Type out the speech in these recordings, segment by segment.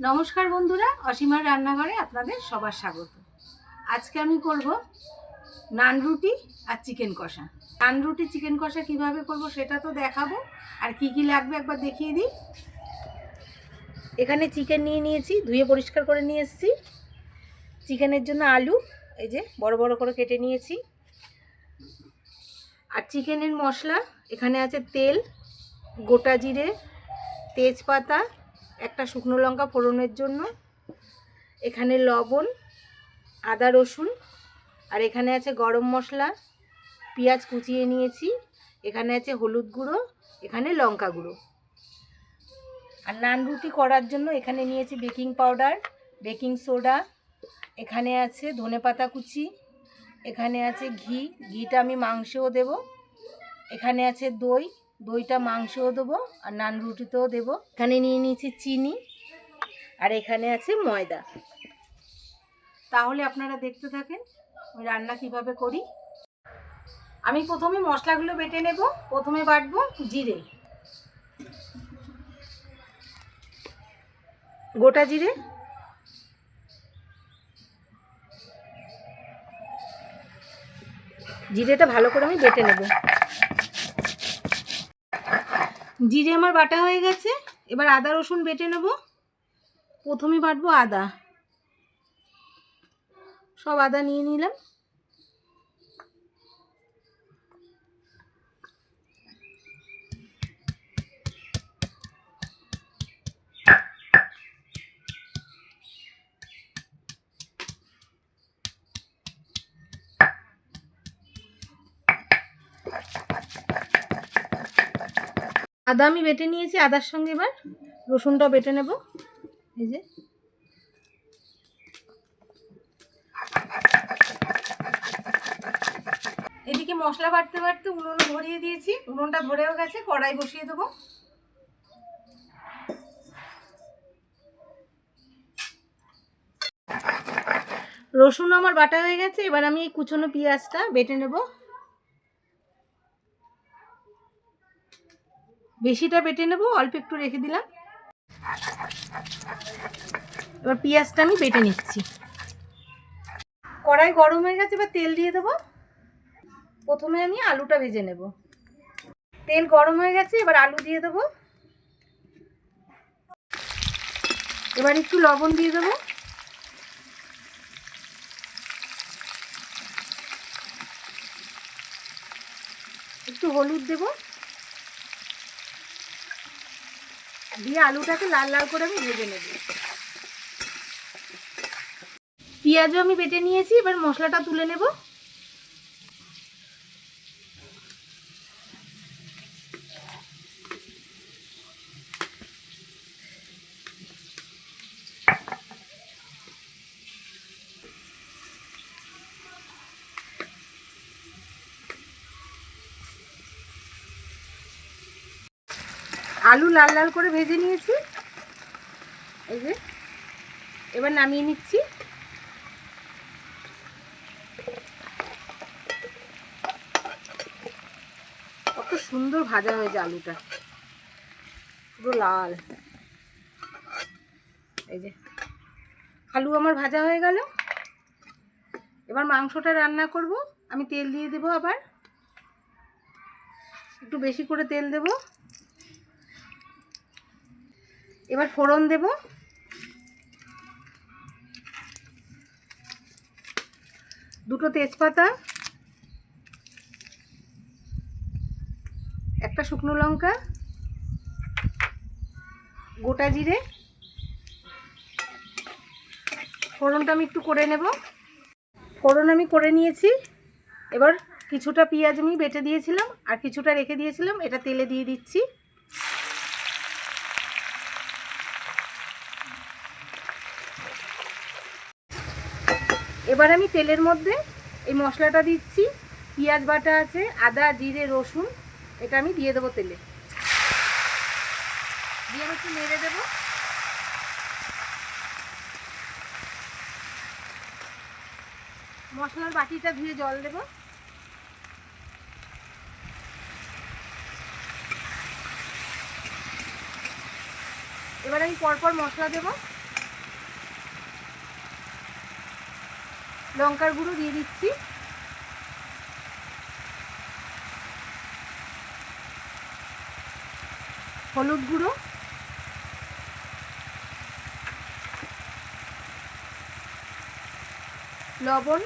নমস্কার বন্ধুরা, অসীমার রান্নাঘরে আপনাদের সবার স্বাগত। আজকে আমি করব নান রুটি আর চিকেন কষা। নান রুটি চিকেন কষা কিভাবে করব সেটা তো দেখাবো, আর কি কি লাগবে একবার দেখিয়ে দিই। এখানে চিকেন নিয়ে নিয়েছি, ধুয়ে পরিষ্কার করে নিয়ে এসেছি। চিকেনের জন্য আলু এই যে বড় বড় করে কেটে নিয়েছি। আর চিকেনের মশলা এখানে আছে তেল, গোটা জিরে, তেজপাতা, একটা শুকনো লঙ্কা ফোড়নের জন্য, এখানে লবণ, আদা রসুন, আর এখানে আছে গরম মশলা, পেঁয়াজ কুচিয়ে নিয়েছি, এখানে আছে হলুদ গুঁড়ো, এখানে লঙ্কা গুঁড়ো। আর নান রুটি করার জন্য এখানে নিয়েছি বেকিং পাউডার, বেকিং সোডা, এখানে আছে ধনেপাতা কুচি, এখানে আছে ঘি, ঘিটা আমি মাংসেও দেব, এখানে আছে দই, দইটা মাংসেও দেবো আর নান রুটিতেও দেবো। এখানে নিয়ে নিয়েছি চিনি, আর এখানে আছে ময়দা। তাহলে আপনারা দেখতে থাকেন আমি রান্না কিভাবে করি। আমি প্রথমে মশলাগুলো বেটে নেব। প্রথমে বাটবো জিরে, গোটা জিরে, জিরেটা ভালো করে আমি বেটে নেব। জিরে আমার বাটা হয়ে গেছে। এবার আদা রসুন বেটে নেব। প্রথমে বাটবো আদা, সব আদা নিয়ে নিলাম। আদা আমি বেটে নিয়েছি, আদার সঙ্গে এবার রসুনটাও বেটে নেব। এই যে এদিকে মশলা বাটতে বাটতে উনুন ধরিয়ে দিয়েছি, উনুনটা ধরেও গেছে। কড়াই বসিয়ে দেবো। রসুন আমার বাটা হয়ে গেছে। এবার আমি এই কুচনো পেঁয়াজটা বেটে নেব। বেশিটা বেটে নেব, অল্প একটু রেখে দিলাম। এবার পেঁয়াজটা আমি বেটে নিচ্ছি। কড়াই গরম হয়ে গেছে, এবার তেল দিয়ে দেবো। প্রথমে আমি আলুটা ভেজে নেব। তেল গরম হয়ে গেছে, এবার আলু দিয়ে দেবো। এবার একটু লবণ দিয়ে দেবো, একটু হলুদ দেব, দিয়ে আলুটাকে লাল লাল করে আমি ভেজে নেব। পেঁয়াজও আমি বেটে নিয়েছি। এবার মশলাটা তুলে নেব। আলু লাল লাল করে ভেজে নিয়েছি। এই যে এবার নামিয়ে নিচ্ছি। কত সুন্দর ভাজা হয়েছে আলুটা, পুরো লাল। এই যে আলু আমার ভাজা হয়ে গেল। এবার মাংসটা রান্না করব। আমি তেল দিয়ে দেবো, আবার একটু বেশি করে তেল দেব। এবার ফোড়ন দেব। দুটো তেজপাতা, একটা শুকনো লঙ্কা, গোটা জিরে। ফোড়নটা আমি একটু করে নেব। ফোড়ন আমি করে নিয়েছি। এবার কিছুটা পেঁয়াজ আমি বেটে দিয়েছিলাম আর কিছুটা রেখে দিয়েছিলাম, এটা তেলে দিয়ে দিচ্ছি। এবার আমি তেলের মধ্যে এই মশলাটা দিচ্ছি। পেঁয়াজ বাটা আছে, আদা জিরে রসুন, এটা আমি দিয়ে দেবো তেলে। দিয়ে একটু নেড়ে দেবো। মশলার বাটিটা ধুয়ে জল দেব। এবার আমি পরপর মশলা দেব। লঙ্কার গুঁড়ো দিয়ে দিচ্ছি, হলুদ গুঁড়ো, লবণ,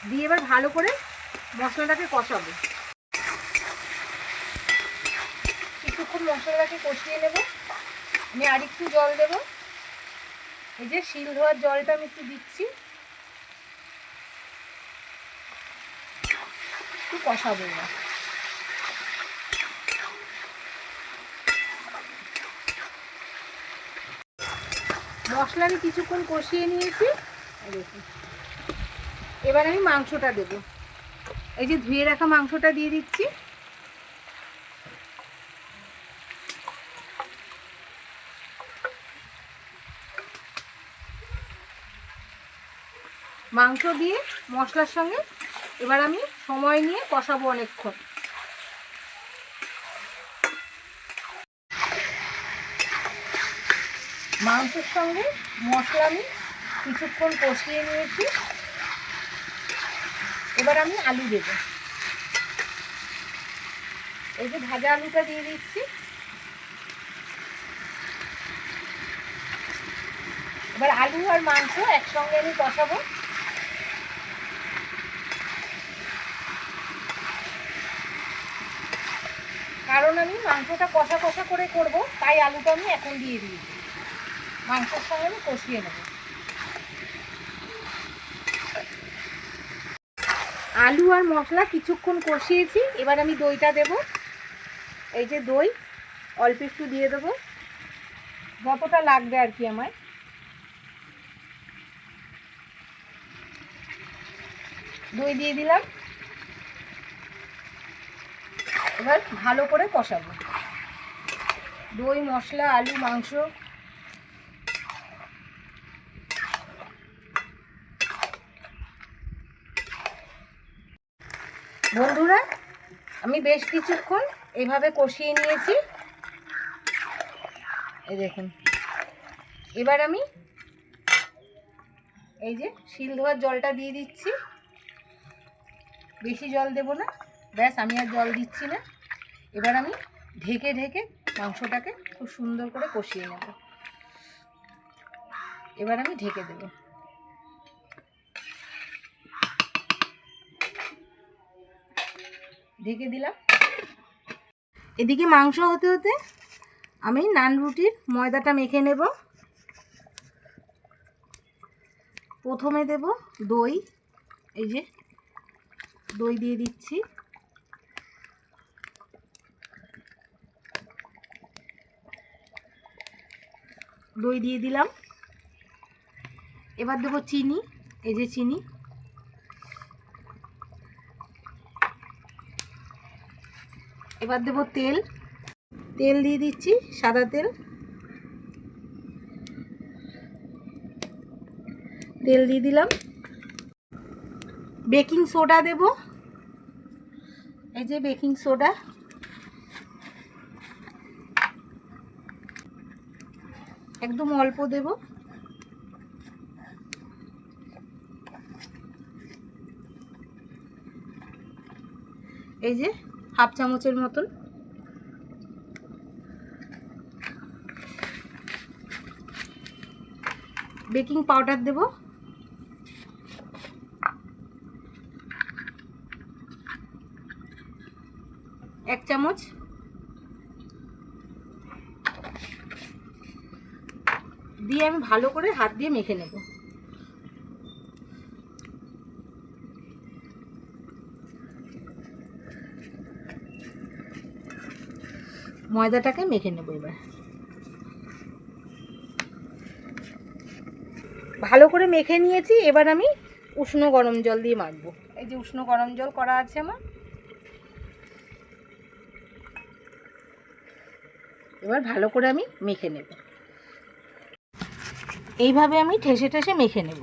দিয়ে এবার ভালো করে মশলাটাকে কষাবো। কিছুক্ষণ মশলাটাকে কষিয়ে নেব। আমি আরেকটু জল দেব। এই যে শিল ধোয়ার জলটা আমি একটু দিচ্ছি, একটু কষাবো না। মশলা আমি কিছুক্ষণ কষিয়ে নিয়েছি। এবার আমি মাংসটা দেব। এই যে ধুয়ে রাখা মাংসটা দিয়ে দিচ্ছি। মাংস দিয়ে মশলার সঙ্গে এবার আমি সময় নিয়ে কষাবো অনেকক্ষণ। মাংসের সঙ্গে মশলা আমি কিছুক্ষণ কষিয়ে নিয়েছি। এবার আমি আলু দেব। এই যে ভাজা আলুটা দিয়ে দিচ্ছি। এবার আলু আর মাংস একসঙ্গে আমি কষাবো। কারণ আমি মাংসটা কষা কষা করে করব, তাই আলুটা আমি এখন দিয়ে দিয়েছি। মাংসের সঙ্গে আমি কষিয়ে নেব। আলু আর মশলা কিছুক্ষণ কষিয়েছি। এবার আমি দইটা দেব। এই যে দই অল্প একটু দিয়ে দেবো, যতটা লাগবে আর কি আমার। দই দিয়ে দিলাম। এবার ভালো করে কষাবো। দই, মশলা, আলু, মাংস। বন্ধুরা, আমি বেশ কিছুক্ষণ এইভাবে কষিয়ে নিয়েছি। এই দেখুন। এবার আমি এই যে শিল ধোয়ার জলটা দিয়ে দিচ্ছি। বেশি জল দেব না, ব্যাস, আমি আর জল দিচ্ছি না। এবার আমি ঢেকে ঢেকে মাংসটাকে খুব সুন্দর করে কষিয়ে নেব। এবার আমি ঢেকে দেব। ঢেকে দিলাম। এদিকে মাংস হতে হতে আমি নান রুটির ময়দাটা মেখে নেব। প্রথমে দেব দই। এই যে দই দিয়ে দিচ্ছি। দই দিয়ে দিলাম। এবার দেব চিনি। এই যে চিনি। এবার দেব তেল। তেল দিয়ে দিচ্ছি, সাদা তেল। তেল দিয়ে দিলাম। বেকিং সোডা দেব। এই যে বেকিং সোডা। একদম অল্প দেব। এই যে হাফ চামচের মতন। বেকিং পাউডার দেব। এক চামচ। দিয়ে আমি ভালো করে হাত দিয়ে মেখে নেব। ময়দাটাকে মেখে নেব। এবার ভালো করে মেখে নিয়েছি। এবার আমি উষ্ণ গরম জল দিয়ে মাখবো। এই যে উষ্ণ গরম জল করা আছে আমার। এবার ভালো করে আমি মেখে নেব। এইভাবে আমি ঠেসে ঠেসে মেখে নেব।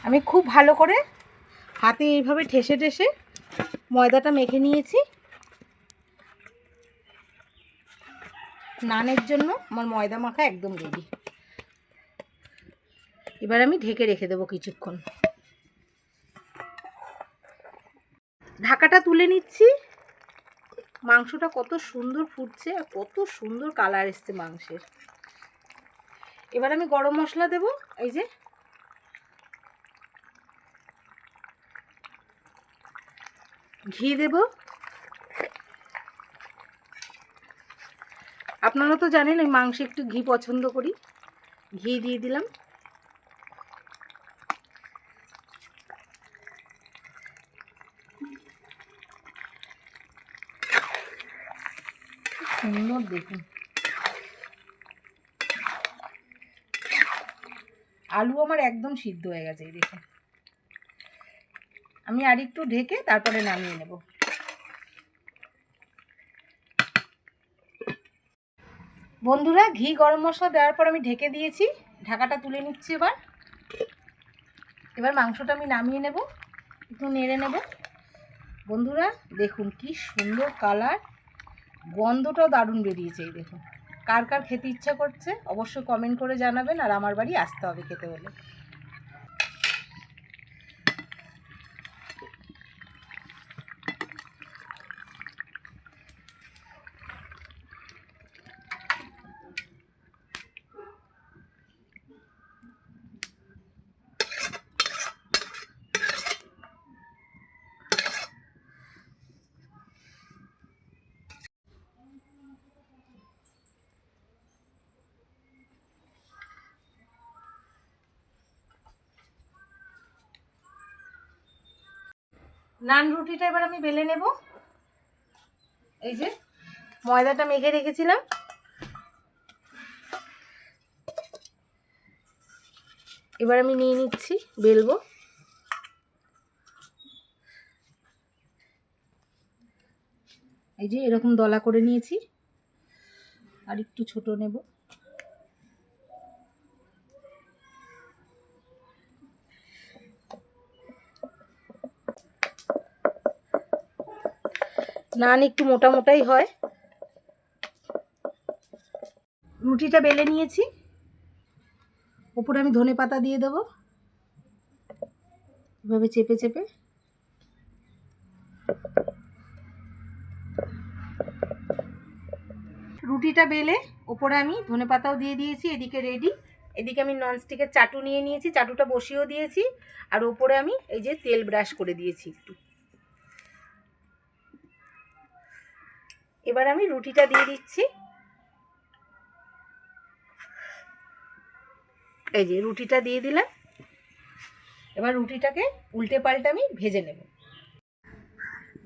আমি খুব ভালো করে হাতে এইভাবে ঠেসে ঠেসে ময়দাটা মেখে নিয়েছি। নানের জন্য আমার ময়দা মাখা একদম রেডি। এবার আমি ঢেকে রেখে দেবো কিছুক্ষণ। ঢাকাটা তুলে নিচ্ছি। মাংসটা কত সুন্দর ফুটছে আর কত সুন্দর কালার এসছে মাংসের। এবার আমি গরম মশলা দেব। এই যে ঘি দেব। আপনারা তো জানেন আমি মাংসে একটু ঘি পছন্দ করি, ঘি দিয়ে দিলাম। সুন্দর দেখুন। আলু আমার একদম সিদ্ধ হয়ে গেছে, এই দেখুন। আমি আর একটু ঢেকে তারপরে নামিয়ে নেব। বন্ধুরা, ঘি গরম মশলা দেওয়ার পর আমি ঢেকে দিয়েছি। ঢাকাটা তুলে নিচ্ছি। এবার মাংসটা আমি নামিয়ে নেব, একটু নেড়ে নেব। বন্ধুরা দেখুন কি সুন্দর কালার, গন্ধটাও দারুণ বেরিয়েছে। এই দেখুন। কার কার খেতে ইচ্ছা করছে অবশ্যই কমেন্ট করে জানাবেন, আর আমার বাড়ি আসতে হবে খেতে হলে। নান রুটিটা এবার আমি বেলে নেব। এই যে ময়দাটা মেখে রেখেছিলাম, এবার আমি নিয়ে নিচ্ছি, বেলবো। এই যে এরকম দলা করে নিয়েছি, আর একটু ছোট নেব। নান একটু মোটা মোটাই হয়। রুটিটা বেলে নিয়েছি, ওপরে আমি ধনেপাতা দিয়ে দেবো, এভাবে চেপে চেপে। রুটিটা বেলে ওপরে আমি ধনেপাতাও দিয়ে দিয়েছি। এদিকে রেডি। এদিকে আমি ননস্টিকের চাটু নিয়ে নিয়েছি, চাটুটা বসিয়েও দিয়েছি। আর ওপরে আমি এই যে তেল ব্রাশ করে দিয়েছি একটু। এবার আমি রুটিটা দিয়ে দিচ্ছি। এই যে রুটিটা দিয়ে দিলাম। এবার রুটিটাকে উল্টে পাল্টে আমি ভেজে নেব।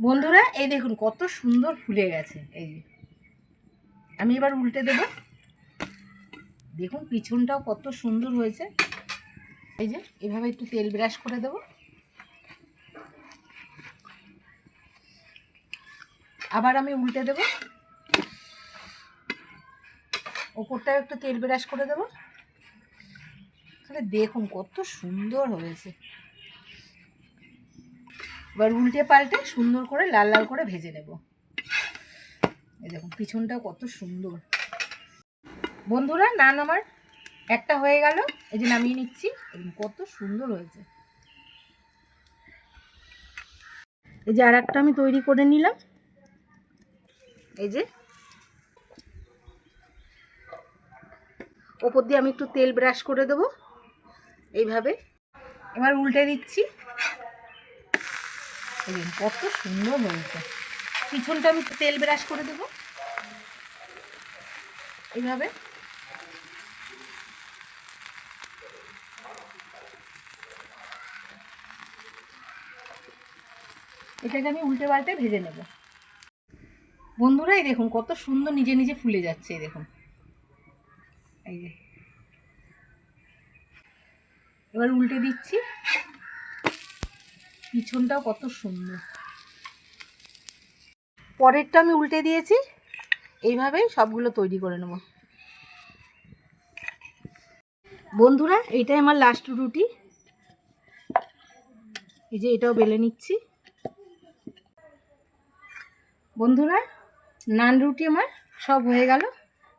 বন্ধুরা এই দেখুন কত সুন্দর ফুলে গেছে। এই যে আমি এবার উল্টে দেব। দেখুন পিছনটাও কত সুন্দর হয়েছে। এই যে এভাবে একটু তেল ব্রাশ করে দেব। আবার আমি উল্টে দেব, ওপরটাও একটু তেল ব্রাশ করে দেব। তাহলে দেখুন কত সুন্দর হয়েছে। এবার উল্টে পাল্টে সুন্দর করে লাল লাল করে ভেজে নেব। এই দেখুন পিছনটাও কত সুন্দর। বন্ধুরা নান আমার একটা হয়ে গেল, এই যে নামিয়ে নিচ্ছি। কত সুন্দর হয়েছে। এই যে আর একটা আমি তৈরি করে নিলাম। এই যে ওপর দিয়ে আমি একটু তেল ব্রাশ করে দেবো এইভাবে। এবার উল্টে দিচ্ছি। কত সুন্দর হয়েছে। পিছনটা আমি তেল ব্রাশ করে দেবো এইভাবে। এটাকে আমি উল্টে পাল্টে ভেজে নেব। বন্ধুরা এই দেখুন কত সুন্দর নিজে নিজে ফুলে যাচ্ছে। এই দেখুন। এই যে এবার উল্টে দিচ্ছি। পিছনটাও কত সুন্দর। পরেরটা আমি উল্টে দিয়েছি। এইভাবেই সবগুলো তৈরি করে নেব। বন্ধুরা এইটাই আমার লাস্ট রুটি। এই যে এটাও বেলে নিচ্ছি। বন্ধুরা নান রুটি আমার সব হয়ে গেল।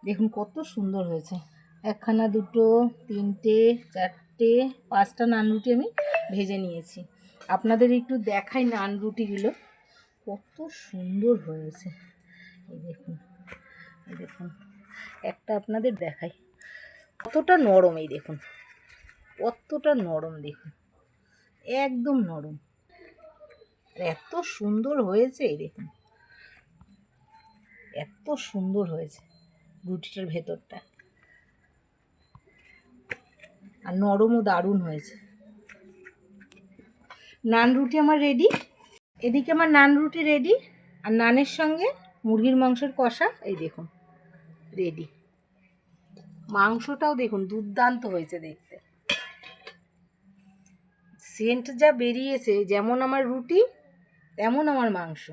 দেখুন কত সুন্দর হয়েছে। একখানা, দুটো, তিনটে, চারটে, 5টা নান রুটি আমি ভেজে নিয়েছি। আপনাদের একটু দেখাই নান রুটিগুলো কত সুন্দর হয়েছে। এই দেখুন, এই দেখুন, একটা আপনাদের দেখাই কতটা নরম। এই দেখুন কতটা নরম, দেখুন একদম নরম, এত সুন্দর হয়েছে। এই দেখুন এত সুন্দর হয়েছে রুটিটার ভেতরটা, আর নরমও দারুণ হয়েছে। নান রুটি আমার রেডি। এদিকে আমার নান রুটি রেডি, আর নানের সঙ্গে মুরগির মাংসের কষা এই দেখুন রেডি। মাংসটাও দেখুন দুর্দান্ত হয়েছে দেখতে, সেন্ট যা বেরিয়েছে, যেমন আমার রুটি তেমন আমার মাংস।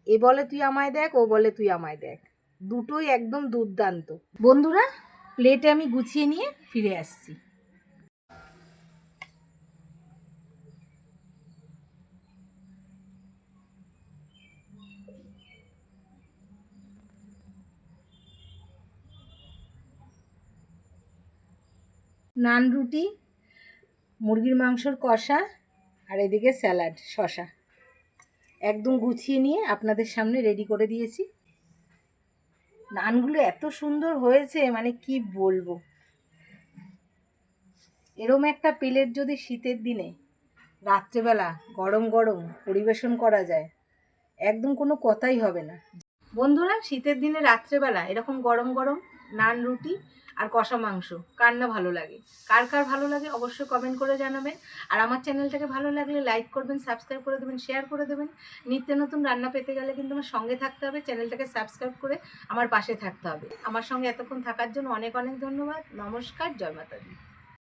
এ বলে তুই আমায় দেখ, ও বলে তুই আমায় দেখ, দুটোই একদম দুর্দান্ত। বন্ধুরা, প্লেটে আমি গুছিয়ে নিয়ে ফিরে আসছি। নান রুটি, মুরগির মাংসর কষা, আর এদিকে স্যালাড, শসা একদম গুছিয়ে নিয়ে আপনাদের সামনে রেডি করে দিয়েছি। নানগুলো এত সুন্দর হয়েছে মানে কি বলবো। এরম একটা প্লেট যদি শীতের দিনে রাত্রেবেলা গরম গরম পরিবেশন করা যায়, একদম কোনো কথাই হবে না। বন্ধুরা, শীতের দিনে রাত্রেবেলা এরকম গরম গরম নান রুটি আর কষা মাংস কার না ভালো লাগে? কার কার ভালো লাগে অবশ্যই কমেন্ট করে জানাবেন। আর আমার চ্যানেলটাকে ভালো লাগলে লাইক করবেন, সাবস্ক্রাইব করে দেবেন, শেয়ার করে দেবেন। নিত্য নতুন রান্না পেতে গেলে কিন্তু আমার সঙ্গে থাকতে হবে, চ্যানেলটাকে সাবস্ক্রাইব করে আমার পাশে থাকতে হবে। আমার সঙ্গে এতক্ষণ থাকার জন্য অনেক অনেক ধন্যবাদ। নমস্কার, জয় মাতা দি।